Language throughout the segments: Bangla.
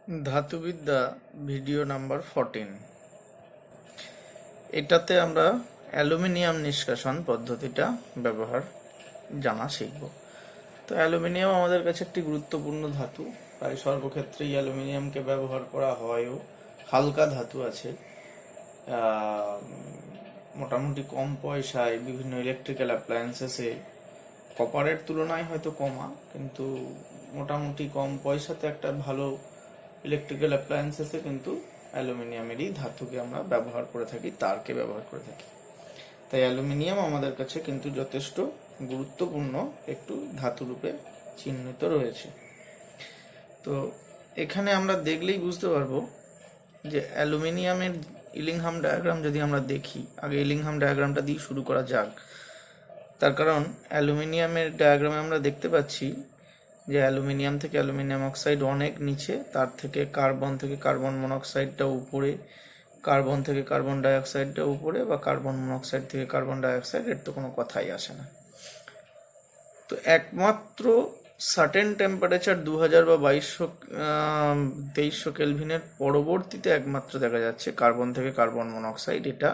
ধাতুবিদ্যা ভিডিও নাম্বার 14। এটাতে আমরা অ্যালুমিনিয়াম নিষ্কাশন পদ্ধতিটা ব্যবহার জানা শিখব। তো অ্যালুমিনিয়াম আমাদের কাছে একটি গুরুত্বপূর্ণ ধাতু, প্রায় সর্বক্ষেত্রেই অ্যালুমিনিয়ামকে ব্যবহার করা হয়ও। হালকা ধাতু আছে, মোটামুটি কম পয়সায় বিভিন্ন ইলেকট্রিক্যাল অ্যাপ্লায়েন্সেসে কপারের তুলনায় হয়তো কমা, কিন্তু মোটামুটি কম পয়সাতে একটা ভালো ইলেকট্রিক্যাল অ্যাপ্লায়েন্সেসে কিন্তু অ্যালুমিনিয়ামেরই ধাতুকে আমরা ব্যবহার করে থাকি, তারকে ব্যবহার করে থাকি। তাই অ্যালুমিনিয়াম আমাদের কাছে কিন্তু যথেষ্ট গুরুত্বপূর্ণ একটু ধাতু রূপে চিহ্নিত রয়েছে। তো এখানে আমরা দেখলেই বুঝতে পারবো যে অ্যালুমিনিয়ামের ইলিংহাম ডায়াগ্রাম যদি আমরা দেখি, আগে ইলিংহাম ডায়াগ্রামটা দিয়ে শুরু করা যাক। তার কারণ অ্যালুমিনিয়ামের ডায়াগ্রামে আমরা দেখতে পাচ্ছি যে অ্যালুমিনিয়াম থেকে অ্যালুমিনিয়াম অক্সাইড অনেক নিচে, তার থেকে কার্বন মনোক্সাইডটা উপরে, কার্বন থেকে কার্বন ডাইঅক্সাইডটা উপরে, বা কার্বন মনোক্সাইড থেকে কার্বন ডাইঅক্সাইড, এর তো কোনো কথাই আসে না। তো একমাত্র সার্টেন টেম্পারেচার 2000 বা 2300 কেলভিনের পরবর্তীতে একমাত্র দেখা যাচ্ছে কার্বন থেকে কার্বন মনোক্সাইড এটা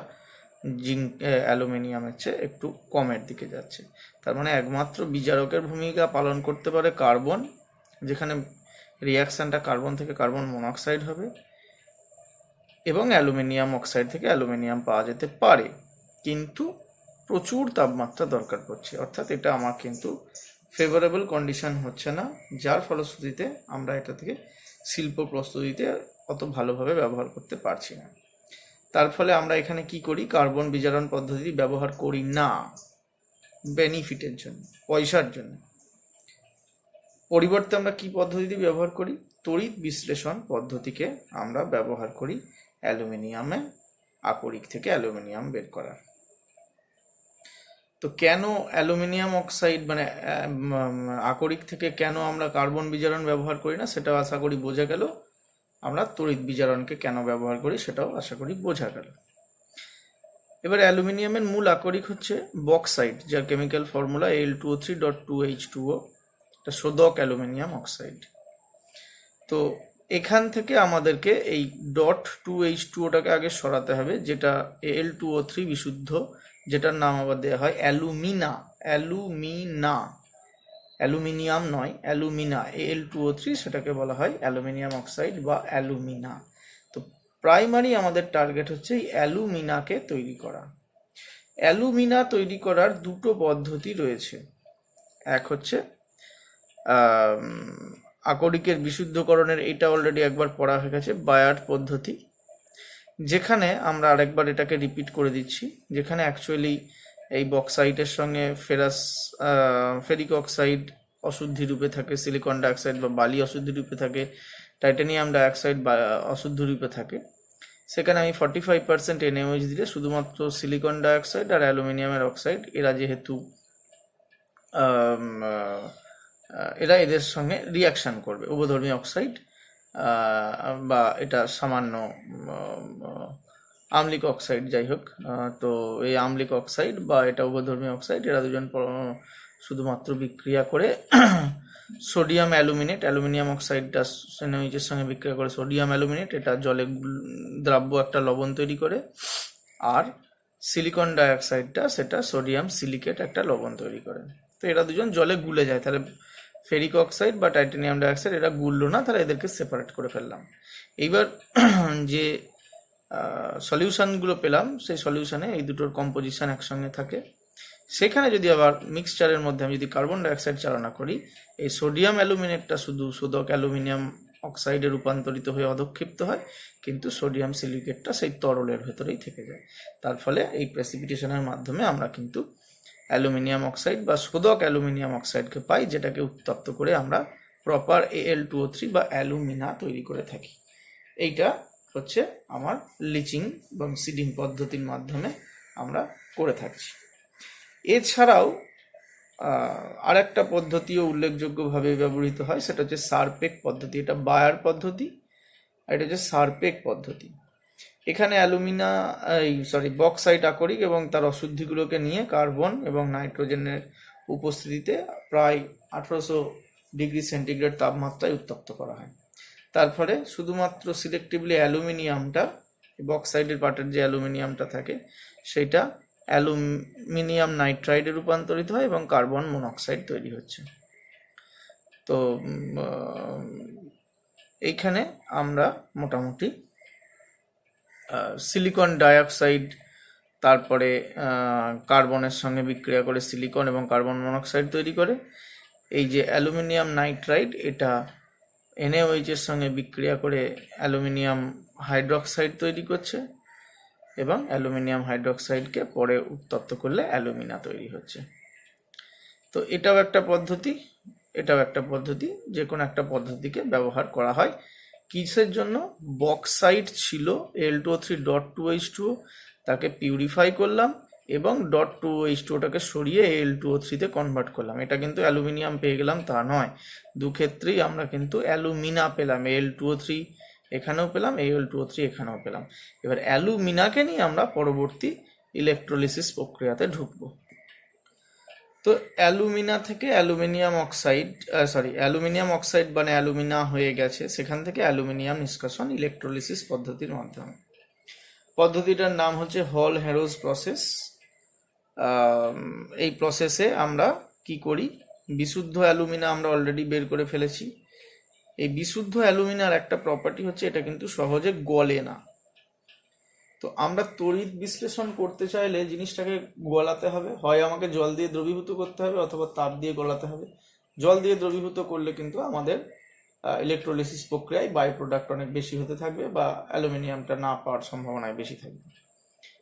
অ্যালুমিনিয়ামের চেয়ে একটু কমের দিকে যাচ্ছে। তার মানে একমাত্র বিজারকের ভূমিকা পালন করতে পারে কার্বন, যেখানে রিয়াকশনটা কার্বন থেকে কার্বন মনোক্সাইড হবে, এবং অ্যালুমিনিয়াম অক্সাইড থেকে অ্যালুমিনিয়াম পাওয়া যেতে পারে, কিন্তু প্রচুর তাপমাত্রা দরকার পড়ছে। অর্থাৎ এটা আমার কিন্তু ফেভারেবল কন্ডিশন হচ্ছে না, যার ফলশ্রুতিতে আমরা এটা থেকে শিল্প প্রস্তুতিতে অত ভালোভাবে ব্যবহার করতে পারছি না। তার ফলে আমরা এখানে কি করি, কার্বন বিজারণ পদ্ধতি ব্যবহার করি না বেনিফিটের জন্য, পয়সার জন্য। পরিবর্তে আমরা কি পদ্ধতি ব্যবহার করি, তড়িৎ বিশ্লেষণ পদ্ধতিকে আমরা ব্যবহার করি অ্যালুমিনিয়ামে আকরিক থেকে অ্যালুমিনিয়াম বের করার। তো কেন অ্যালুমিনিয়াম অক্সাইড মানে আকরিক থেকে কেন আমরা কার্বন বিজারণ ব্যবহার করি না, সেটাও আশা করি বোঝা গেল। আমরা তড়িৎ বিজারণকে কেন ব্যবহার করি সেটাও আশা করি বোঝা গেল। এবার অ্যালুমিনিয়ামের মূল আকরিক হচ্ছে বক্সাইট, যার কেমিক্যাল ফর্মুলা Al2O3.2H2O, এটা শোধক অ্যালুমিনিয়াম অক্সাইড। তো এখান থেকে আমাদেরকে এই .2H2Oটাকে আগে সরাতে হবে, যেটা Al2O3 বিশুদ্ধ, যেটার নাম আবার দেওয়া হয় অ্যালুমিনিয়াম নয়, অ্যালুমিনা। Al2O3 সেটাকে বলা হয় অ্যালুমিনিয়াম অক্সাইড বা অ্যালুমিনা। তো প্রাইমারি আমাদের টার্গেট হচ্ছে এই অ্যালুমিনাকে তৈরি করা। অ্যালুমিনা তৈরি করার দুটো পদ্ধতি রয়েছে। এক হচ্ছে আকরিকের বিশুদ্ধকরণের, এটা অলরেডি একবার পড়া হয়ে গেছে, বায়ার্ড পদ্ধতি, যেখানে আমরা আরেকবার এটাকে রিপিট করে দিচ্ছি, যেখানে অ্যাকচুয়ালি এই বক্সাইটের সঙ্গে ফেরিক অক্সাইড অশুদ্ধি রূপে থাকে, সিলিকন ডাইঅক্সাইড বা বালি অশুদ্ধি রূপে থাকে, টাইটানিয়াম ডাইঅক্সাইড বা অশুদ্ধ রূপে থাকে। সেখানে আমি 45% NaOH দিলে শুধুমাত্র সিলিকন ডাইঅক্সাইড আর অ্যালুমিনিয়ামের অক্সাইড, এরা যেহেতু এদের সঙ্গে রিয়াকশন করবে, উভধর্মী অক্সাইড, বা এটা সামান্য আম্লিক অক্সাইড, যাই হোক। তো এই আম্লিক অক্সাইড বা এটা উভধর্মী অক্সাইড, এরা দুজন শুধুমাত্র বিক্রিয়া করে সোডিয়াম অ্যালুমিনেট, অ্যালুমিনিয়াম অক্সাইডটা NaOH-এর সঙ্গে বিক্রিয়া করে সোডিয়াম অ্যালুমিনেট, এটা জলে দ্রাব্য একটা লবণ তৈরি করে, আর সিলিকন ডাইঅক্সাইডটা সেটা সোডিয়াম সিলিকেট একটা লবণ তৈরি করে। তো এরা দুজন জলে গুলে যায়, তাহলে ফেরিক অক্সাইড বা টাইটানিয়াম ডাইঅক্সাইড এরা গুললো না, তাহলে এদেরকে সেপারেট করে ফেললাম। এইবার যে সলিউশনগুলো পেলাম, সেই সলিউশনে এই দুটোর কম্পোজিশন একসঙ্গে থাকে। সেখানে যদি আবার মিক্সচারের মধ্যে আমি যদি কার্বন ডাইঅক্সাইড চালনা করি, এই সোডিয়াম অ্যালুমিনেটটা শুধু শোধক অ্যালুমিনিয়াম অক্সাইডে রূপান্তরিত হয়ে অধক্ষিপ্ত হয়, কিন্তু সোডিয়াম সিলিকেটটা সেই তরলের ভেতরেই থেকে যায়। তার ফলে এই প্রেসিপিটেশনের মাধ্যমে আমরা কিন্তু অ্যালুমিনিয়াম অক্সাইড বা শোধক অ্যালুমিনিয়াম অক্সাইডকে পাই, যেটাকে উত্তপ্ত করে আমরা প্রপার Al2O3 বা অ্যালুমিনা তৈরি করে থাকি। এইটা হচ্ছে আমার লিচিং এবং সিডিং পদ্ধতির মাধ্যমে আমরা করে থাকছি। এছাড়াও আরেকটা পদ্ধতিও উল্লেখযোগ্যভাবে ব্যবহৃত হয়, সেটা হচ্ছে সারপেক পদ্ধতি। এটা বায়ার পদ্ধতি, আর এটা হচ্ছে সারপেক পদ্ধতি। এখানে বক্সাইট আকরিক এবং তার অশুদ্ধিগুলোকে নিয়ে কার্বন এবং নাইট্রোজেনের উপস্থিতিতে প্রায় 1800 ডিগ্রি সেন্টিগ্রেড তাপমাত্রায় উত্তপ্ত করা হয়। তারপরে শুধুমাত্র সিলেক্টিভলি অ্যালুমিনিয়ামটা, বক্সাইডের পার্টের যে অ্যালুমিনিয়ামটা থাকে সেটা অ্যালুমিনিয়াম নাইট্রাইডে রূপান্তরিত হয় এবং কার্বন মনোক্সাইড তৈরি হচ্ছে। তো এইখানে আমরা মোটামুটি সিলিকন ডাইঅক্সাইড, তারপরে কার্বনের সঙ্গে বিক্রিয়া করে সিলিকন এবং কার্বন মনোক্সাইড তৈরি করে। এই যে অ্যালুমিনিয়াম নাইট্রাইড, এটা NaOH এর সঙ্গে বিক্রিয়া করে অ্যালুমিনিয়াম হাইড্রক্সাইড তৈরি করছে এবং অ্যালুমিনিয়াম হাইড্রক্সাইডকে পরে উত্তপ্ত করলে অ্যালুমিনা তৈরি হচ্ছে। তো এটাও একটা পদ্ধতি, যে কোনো একটা পদ্ধতিকে ব্যবহার করা হয়। কিসের জন্য? বক্সাইড ছিল Al2O3.2H2O, তাকে পিউরিফাই করলাম এবং .2H2ওটাকে সরিয়ে Al2O3-তে কনভার্ট করলাম। এটা কিন্তু অ্যালুমিনিয়াম পেয়ে গেলাম তা নয়, দুক্ষেত্রেই আমরা কিন্তু অ্যালুমিনা পেলাম। Al2O3 এখানেও পেলাম, Al2O3 এখানেও পেলাম। এবার অ্যালুমিনাকে নিয়ে আমরা পরবর্তী ইলেকট্রোলিসিস প্রক্রিয়াতে ঢুকবো। তো অ্যালুমিনা থেকে অ্যালুমিনিয়াম অক্সাইড মানে অ্যালুমিনা হয়ে গেছে, সেখান থেকে অ্যালুমিনিয়াম নিষ্কাশন ইলেকট্রোলিসিস পদ্ধতির মাধ্যমে। পদ্ধতিটার নাম হচ্ছে হল হেরোজ প্রসেস। এই প্রসেসে আমরা কি করি? বিশুদ্ধ অ্যালুমিনা আমরা অলরেডি বের করে ফেলেছি। এই বিশুদ্ধ অ্যালুমিনার একটা প্রপার্টি হচ্ছে এটা কিন্তু সহজে গলে না। তো আমরা তড়িৎ বিশ্লেষণ করতে চাইলে জিনিসটাকে গলাতে হবে, হয় আমাকে জল দিয়ে দ্রবীভূত করতে হবে অথবা তাপ দিয়ে গলাতে হবে। জল দিয়ে দ্রবীভূত করলে কিন্তু আমাদের ইলেকট্রোলিসিস প্রক্রিয়ায় বাই প্রোডাক্ট অনেক বেশি হতে থাকবে বা অ্যালুমিনিয়ামটা না পাওয়ার সম্ভাবনায় বেশি থাকবে।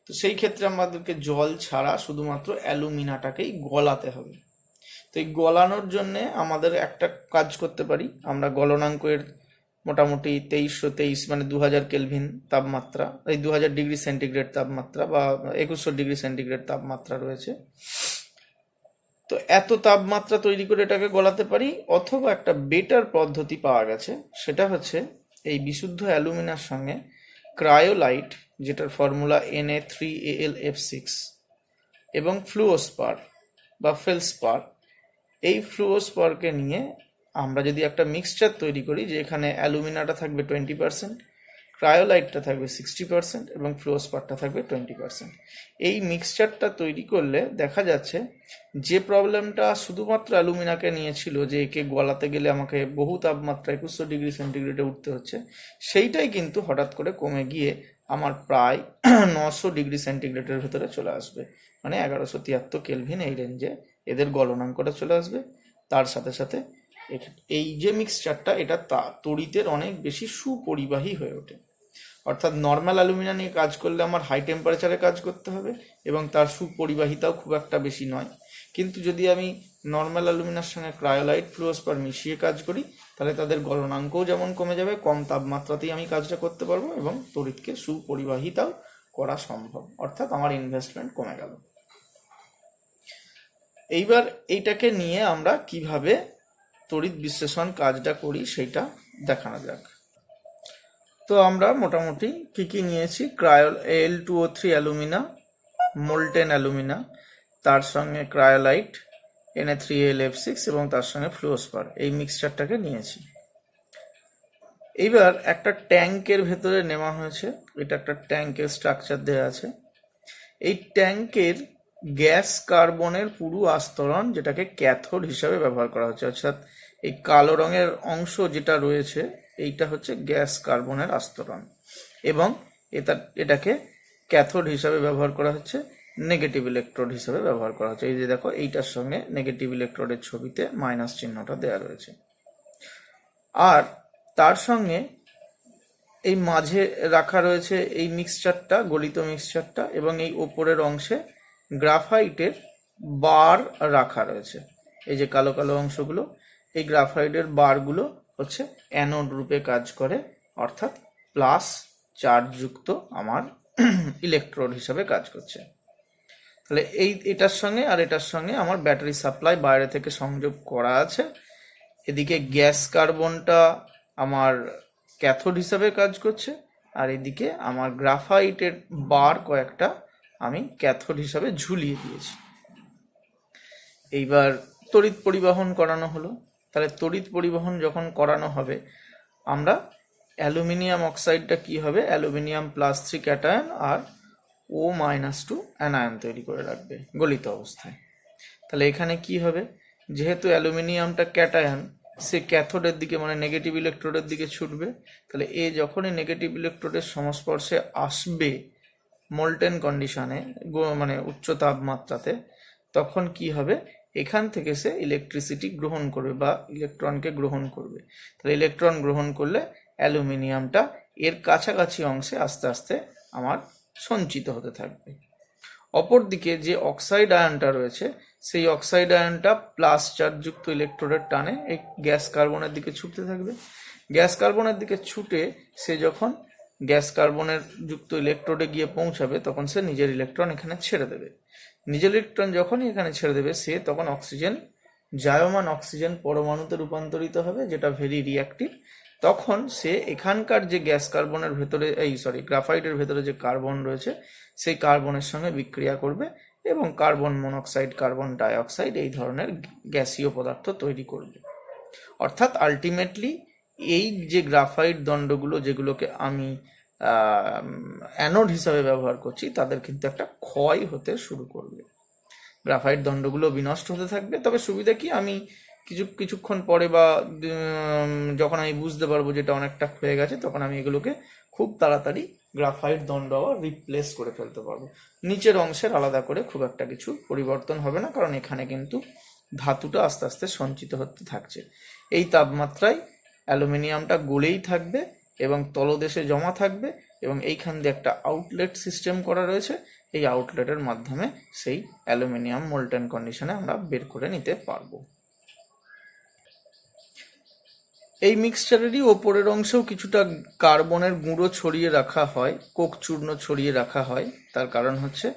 তো সেই ক্ষেত্রে আমাদেরকে জল ছাড়া শুধুমাত্র অ্যালুমিনাটাকেই গলাতে হবে। তো এই গলানোর জন্যে আমাদের একটা কাজ করতে পারি, আমরা গলনাঙ্কের মোটামুটি 2323 মানে 2000 কেলভিন তাপমাত্রা, এই 2000 ডিগ্রি সেন্টিগ্রেড তাপমাত্রা বা 2100 ডিগ্রি সেন্টিগ্রেড তাপমাত্রা রয়েছে। তো এত তাপমাত্রা তৈরি করে এটাকে গলাতে পারি, অথবা একটা বেটার পদ্ধতি পাওয়া গেছে, সেটা হচ্ছে এই বিশুদ্ধ অ্যালুমিনার সঙ্গে ক্রায়োলাইট, যেটার ফর্মুলা Na3AlF6, এবং ফ্লুওস্পার বা ফেলস্পার, এই ফ্লুওস্পারকে নিয়ে আমরা যদি একটা মিক্সচার তৈরি করি, যে এখানে অ্যালুমিনাটা থাকবে 20%, ক্রায়োলাইটটা থাকবে 60% এবং ফ্লুওস্পারটা থাকবে 20%। এই মিক্সচারটা তৈরি করলে দেখা যাচ্ছে যে প্রবলেমটা শুধুমাত্র অ্যালুমিনাকে নিয়েছিল, যে একে গলাতে গেলে আমাকে বহু তাপমাত্রা 2100 ডিগ্রি সেন্টিগ্রেডে উঠতে হচ্ছে, সেইটাই কিন্তু হঠাৎ করে কমে গিয়ে আমার প্রায় 900 ডিগ্রি সেন্টিগ্রেডের ভেতরে চলে আসবে, মানে 1173 কেলভিন এই রেঞ্জে এদের গলনাঙ্কটা চলে আসবে। তার সাথে সাথে এই যে মিক্সচারটা, এটা তড়িতের অনেক বেশি সুপরিবাহী হয়ে ওঠে। অর্থাৎ নর্মাল অ্যালুমিনা নিয়ে কাজ করলে আমার হাই টেম্পারেচারে কাজ করতে হবে এবং তার সুপরিবাহিতাও খুব একটা বেশি নয়। কিন্তু যদি আমি নর্মাল অ্যালুমিনার সঙ্গে ক্রায়োলাইট, ফ্লুওস্পার মিশিয়ে কাজ করি, তাহলে তাদের গলনাঙ্কও যেমন কমে যাবে, কম তাপমাত্রাতেই আমি কাজটা করতে পারবো এবং তড়িৎকে সুপরিবাহিতাও করা সম্ভব, অর্থাৎ আমার ইনভেস্টমেন্ট কমে গেল। এইবার এইটাকে নিয়ে আমরা কিভাবে তড়িৎ বিশ্লেষণ কাজটা করি সেটা দেখানো যাক। তো আমরা মোটামুটি কি কি নিয়েছি? Al2O3 অ্যালুমিনা, মোল্টেন অ্যালুমিনা, তার সঙ্গে ক্রায়োলাইট Na3AlF6 এবং তার সঙ্গে ফ্লুওস্পার, এই মিক্সচারটাকে নিয়েছি। এইবার একটা ট্যাঙ্কের ভেতরে নেওয়া হয়েছে, এটা একটা ট্যাঙ্কের স্ট্রাকচার দেওয়া আছে। এই ট্যাঙ্কের গ্যাস কার্বনের পুরু আস্তরণ, যেটাকে ক্যাথোড হিসাবে ব্যবহার করা হচ্ছে, অর্থাৎ এই কালো রঙের অংশ যেটা রয়েছে এইটা হচ্ছে গ্যাস কার্বনের আস্তরণ, এবং এটাকে ক্যাথোড হিসাবে ব্যবহার করা হচ্ছে, নেগেটিভ ইলেকট্রোড হিসাবে ব্যবহার করা হচ্ছে। এই যে দেখো, এইটার সঙ্গে নেগেটিভ ইলেকট্রোডের ছবিতে মাইনাস চিহ্নটা দেওয়া রয়েছে। আর তার সঙ্গে এই মাঝে রাখা রয়েছে এই মিক্সচারটা, গলিত মিক্সচারটা, এবং এই ওপরের অংশে গ্রাফাইটের বার রাখা রয়েছে। এই যে কালো কালো অংশগুলো, এই গ্রাফাইটের বারগুলো হচ্ছে অ্যানোড রূপে কাজ করে, অর্থাৎ প্লাস চার্জযুক্ত আমার ইলেকট্রোড হিসাবে কাজ করছে। তাহলে এটার সঙ্গে আর এটার সঙ্গে আমার ব্যাটারি সাপ্লাই বাইরে থেকে সংযোগ করা আছে। এদিকে গ্যাস কার্বনটা আমার ক্যাথোড হিসাবে কাজ করছে, আর এদিকে আমার গ্রাফাইটের বার কয়েকটা আমি ক্যাথোড হিসাবে ঝুলিয়ে দিয়েছি। এইবার তড়িৎ পরিবহন করানো হলো। তাহলে তড়িৎ পরিবহন যখন করানো হবে, আমরা অ্যালুমিনিয়াম অক্সাইডটা কি হবে, অ্যালুমিনিয়াম +3 ক্যাটায়ন আর O-2 অ্যানায়ন তৈরি করে রাখবে গলিত অবস্থায়। তাহলে এখানে কি হবে, যেহেতু অ্যালুমিনিয়ামটা ক্যাটায়ন, সে ক্যাথোডের দিকে মানে নেগেটিভ ইলেকট্রোডের দিকে ছুটবে। তাহলে এ যখনই নেগেটিভ ইলেকট্রোডের সংস্পর্শে আসবে মোল্টেন কন্ডিশনে, মানে উচ্চ তাপমাত্রাতে, তখন কি হবে, এখান থেকে সে ইলেকট্রিসিটি গ্রহণ করবে বা ইলেকট্রনকে গ্রহণ করবে। তাহলে ইলেকট্রন গ্রহণ করলে অ্যালুমিনিয়ামটা এর কাছাকাছি অংশে আস্তে আস্তে আমার সঞ্চিত হতে থাকবে। অপরদিকে যে অক্সাইড আয়নটা রয়েছে, সেই অক্সাইড আয়নটা প্লাস চার্জযুক্ত ইলেকট্রোডের টানে এই গ্যাস কার্বনের দিকে ছুটতে থাকবে। গ্যাস কার্বনের দিকে ছুটে সে যখন গ্যাস কার্বনের যুক্ত ইলেকট্রোডে গিয়ে পৌঁছাবে, তখন সে নিজের ইলেকট্রন এখানে ছেড়ে দেবে। নিজের ইলেকট্রন যখনই এখানে ছেড়ে দেবে, সে তখন অক্সিজেন, জায়মান অক্সিজেন পরমাণুতে রূপান্তরিত হবে, যেটা ভেরি রিঅ্যাক্টিভ। তখন সে এখানকার যে গ্যাস কার্বনের ভেতরে, গ্রাফাইটের ভেতরে যে কার্বন রয়েছে, সেই কার্বনের সঙ্গে বিক্রিয়া করবে এবং কার্বন মনোক্সাইড, কার্বন ডাইঅক্সাইড এই ধরনের গ্যাসীয় পদার্থ তৈরি করবে। অর্থাৎ আলটিমেটলি এই যে গ্রাফাইট দণ্ডগুলো, যেগুলোকে আমি অ্যানোড হিসাবে ব্যবহার করছি, তাদের কিন্তু একটা ক্ষয় হতে শুরু করবে। গ্রাফাইট দণ্ডগুলো বিনষ্ট হতে থাকবে। তবে সুবিধা কি, আমি কিছুক্ষণ পরে বা যখন আমি বুঝতে পারবো যেটা অনেকটা হয়ে গেছে, তখন আমি এগুলোকে খুব তাড়াতাড়ি গ্রাফাইট দণ্ড আবার রিপ্লেস করে ফেলতে পারবো। নিচের অংশের আলাদা করে খুব একটা কিছু পরিবর্তন হবে না, কারণ এখানে কিন্তু ধাতুটা আস্তে আস্তে সঞ্চিত হতে থাকছে। এই তাপমাত্রায় অ্যালুমিনিয়ামটা গলেই থাকবে এবং তলদেশে জমা থাকবে, এবং এইখান দিয়ে একটা আউটলেট সিস্টেম করা রয়েছে। এই আউটলেটের মাধ্যমে সেই অ্যালুমিনিয়াম মোল্টেন কন্ডিশনে আমরা বের করে নিতে পারবো। এই মিক্সচারেরই ওপরের অংশেও কিছুটা কার্বনের গুঁড়ো ছড়িয়ে রাখা হয়, কোক চূর্ণ ছড়িয়ে রাখা হয়। তার কারণ হচ্ছে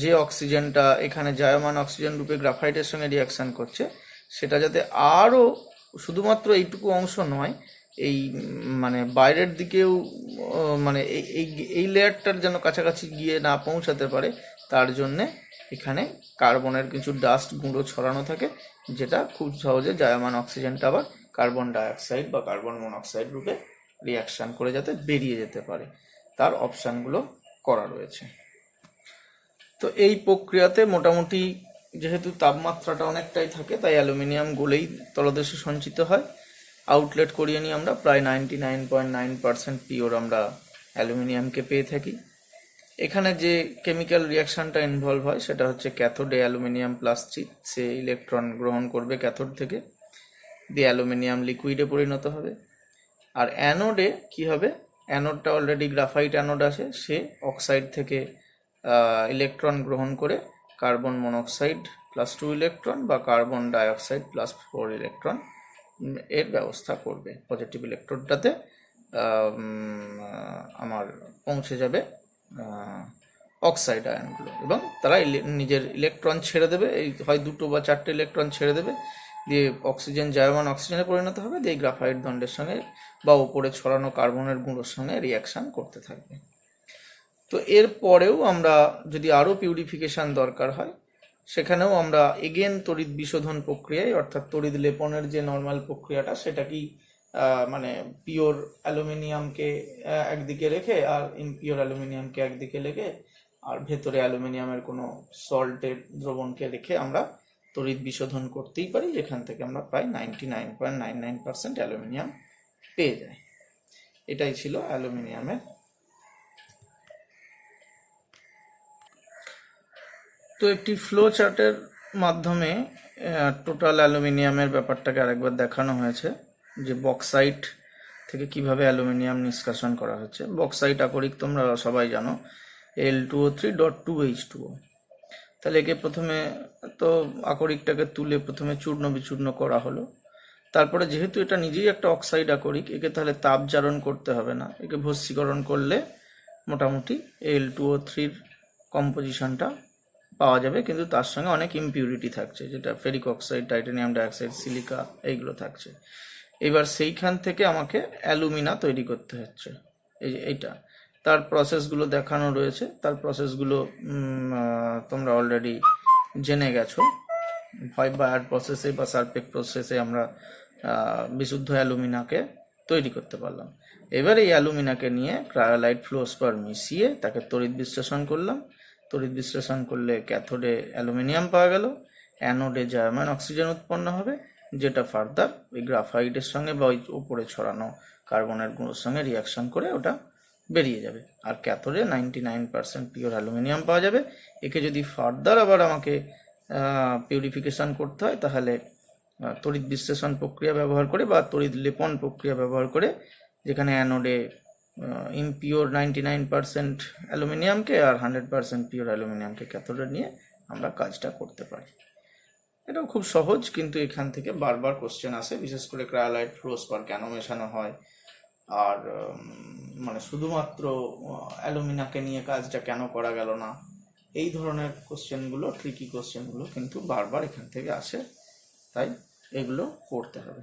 যে অক্সিজেনটা এখানে জায়মান অক্সিজেন রূপে গ্রাফাইটের সঙ্গে রিয়াকশন করছে, সেটা যাতে আরও শুধুমাত্র এইটুকু অংশ নয়, এই মানে বাইরের দিকেও, মানে এই লেয়ারটার যেন কাছাকাছি গিয়ে না পৌঁছাতে পারে, তার জন্যে এখানে কার্বনের কিছু ডাস্ট গুঁড়ো ছড়ানো থাকে, যেটা খুব সহজে জায়মান অক্সিজেনটা আবার কার্বন ডাইঅক্সাইড বা কার্বন মনোক্সাইড রূপে রিয়াকশন করে যাতে বেরিয়ে যেতে পারে, তার অপশানগুলো করা রয়েছে। তো এই প্রক্রিয়াতে মোটামুটি যেহেতু তাপমাত্রাটা অনেকটাই থাকে, তাই অ্যালুমিনিয়াম গলেই তলদেশে সঞ্চিত হয়। আউটলেট করিয়ে নিয়ে আমরা প্রায় 99.9% পিওর আমরা অ্যালুমিনিয়ামকে পেয়ে থাকি। এখানে যে কেমিক্যাল রিয়াকশনটা ইনভলভ হয়, সেটা হচ্ছে ক্যাথোডে অ্যালুমিনিয়াম +3 সে ইলেকট্রন গ্রহণ করবে ক্যাথোড থেকে, দিয়ে অ্যালুমিনিয়াম লিকুইডে পরিণত হবে। আর অ্যানোডে কি হবে, অ্যানোডটা অলরেডি গ্রাফাইট অ্যানোড আছে, সে অক্সাইড থেকে ইলেকট্রন গ্রহণ করে কার্বন মনোক্সাইড +2 ইলেকট্রন বা কার্বন ডাইঅক্সাইড +4 ইলেকট্রন এর ব্যবস্থা করবে। পজিটিভ ইলেকট্রনটাতে আমার পৌঁছে যাবে অক্সাইড আয়নগুলো, এবং তারা নিজের ইলেকট্রন ছেড়ে দেবে, এই হয় 2 বা 4টে ইলেকট্রন ছেড়ে দেবে, দিয়ে অক্সিজেন জায়মান অক্সিজেনে পরিণত হবে, দিয়ে গ্রাফাইট দণ্ডের সঙ্গে বা উপরে ছড়ানো কার্বনের গুঁড়োর সঙ্গে রিয়াকশান করতে থাকবে। তো এর পরেও আমরা যদি আরও পিউরিফিকেশান দরকার হয়, সেখানেও আমরা এগেন তড়িৎ বিশোধন প্রক্রিয়ায়, অর্থাৎ তড়িৎ লেপনের যে নর্মাল প্রক্রিয়াটা, সেটাকেই মানে পিওর অ্যালুমিনিয়ামকে একদিকে রেখে আর ইমপিওর অ্যালুমিনিয়ামকে একদিকে রেখে আর ভেতরে অ্যালুমিনিয়ামের কোনো সল্টের দ্রবণকে রেখে আমরা তড়িৎ বিশোধন করতেই পারি, যেখান থেকে আমরা প্রায় 99.99% অ্যালুমিনিয়াম পেয়ে যাই। এটাই ছিল অ্যালুমিনিয়ামের। তো একটি ফ্লো চার্টের মাধ্যমে টোটাল অ্যালুমিনিয়ামের ব্যাপারটাকে আরেকবার দেখানো হয়েছে, যে বক্সাইট থেকে কিভাবে অ্যালুমিনিয়াম নিষ্কাশন করা হচ্ছে। বক্সাইট আকরিক তোমরা সবাই জানো, Al2O3.2H2O। তাহলে একে প্রথমে তো আকরিকটাকে তুলে প্রথমে চূর্ণ বিচূর্ণ করা হলো। তারপরে যেহেতু এটা নিজেই একটা অক্সাইড আকরিক, একে তাহলে তাপজারণ করতে হবে না, একে ভস্মীকরণ করলে মোটামুটি Al2O3-র কম্পোজিশনটা পাওয়া যাবে, কিন্তু তার সঙ্গে অনেক ইমপিউরিটি থাকছে, যেটা ferric oxide, titanium dioxide, silica, এইগুলো থাকছে। এবার সেইখান থেকে আমাকে অ্যালুমিনা তৈরি করতে হচ্ছে, এইটা তার প্রসেসগুলো দেখানো রয়েছে। তার প্রসেসগুলো তোমরা অলরেডি জেনে গেছো। হয় বায়ার প্রসেসে বা সারপেক প্রসেসে আমরা বিশুদ্ধ অ্যালুমিনাকে তৈরি করতে পারলাম। এবার এই অ্যালুমিনাকে নিয়ে ক্রায়োলাইট ফ্লোরস্পার মিশিয়ে তাকে তড়িৎ বিশ্লেষণ করলাম। তড়িৎ বিশ্লেষণ করলে ক্যাথোডে অ্যালুমিনিয়াম পাওয়া গেল, অ্যানোডে জার্মান অক্সিজেন উৎপন্ন হবে, যেটা ফার্দার ওই গ্রাফাইটের সঙ্গে বা ওই উপরে ছড়ানো কার্বনের গুঁড়োর সঙ্গে রিয়াকশন করে ওটা বেরিয়ে যাবে, আর ক্যাথোডে 99% পিওর অ্যালুমিনিয়াম পাওয়া যাবে। একে যদি ফার্দার আবার আমাকে পিউরিফিকেশন করতে হয়, তাহলে তড়িৎ বিশ্লেষণ প্রক্রিয়া ব্যবহার করে বা তড়িৎ লেপন প্রক্রিয়া ব্যবহার করে, যেখানে অ্যানোডে ইমপিওর 99% অ্যালুমিনিয়ামকে আর 100% পিওর অ্যালুমিনিয়ামকে ক্যাথোডে নিয়ে আমরা কাজটা করতে পারি। এটাও খুব সহজ, কিন্তু এখান থেকে বারবার কোশ্চেন আসে, বিশেষ করে ক্রায়োলাইট ফ্লোরস্পার কেন মেশানো হয়, আর মানে শুধুমাত্র অ্যালুমিনাকে নিয়ে কাজটা কেন করা গেল না, এই ধরনের কোশ্চেনগুলো, ট্রিকি কোশ্চেনগুলো কিন্তু বারবার এখান থেকে আসে, তাই এগুলো করতে হবে।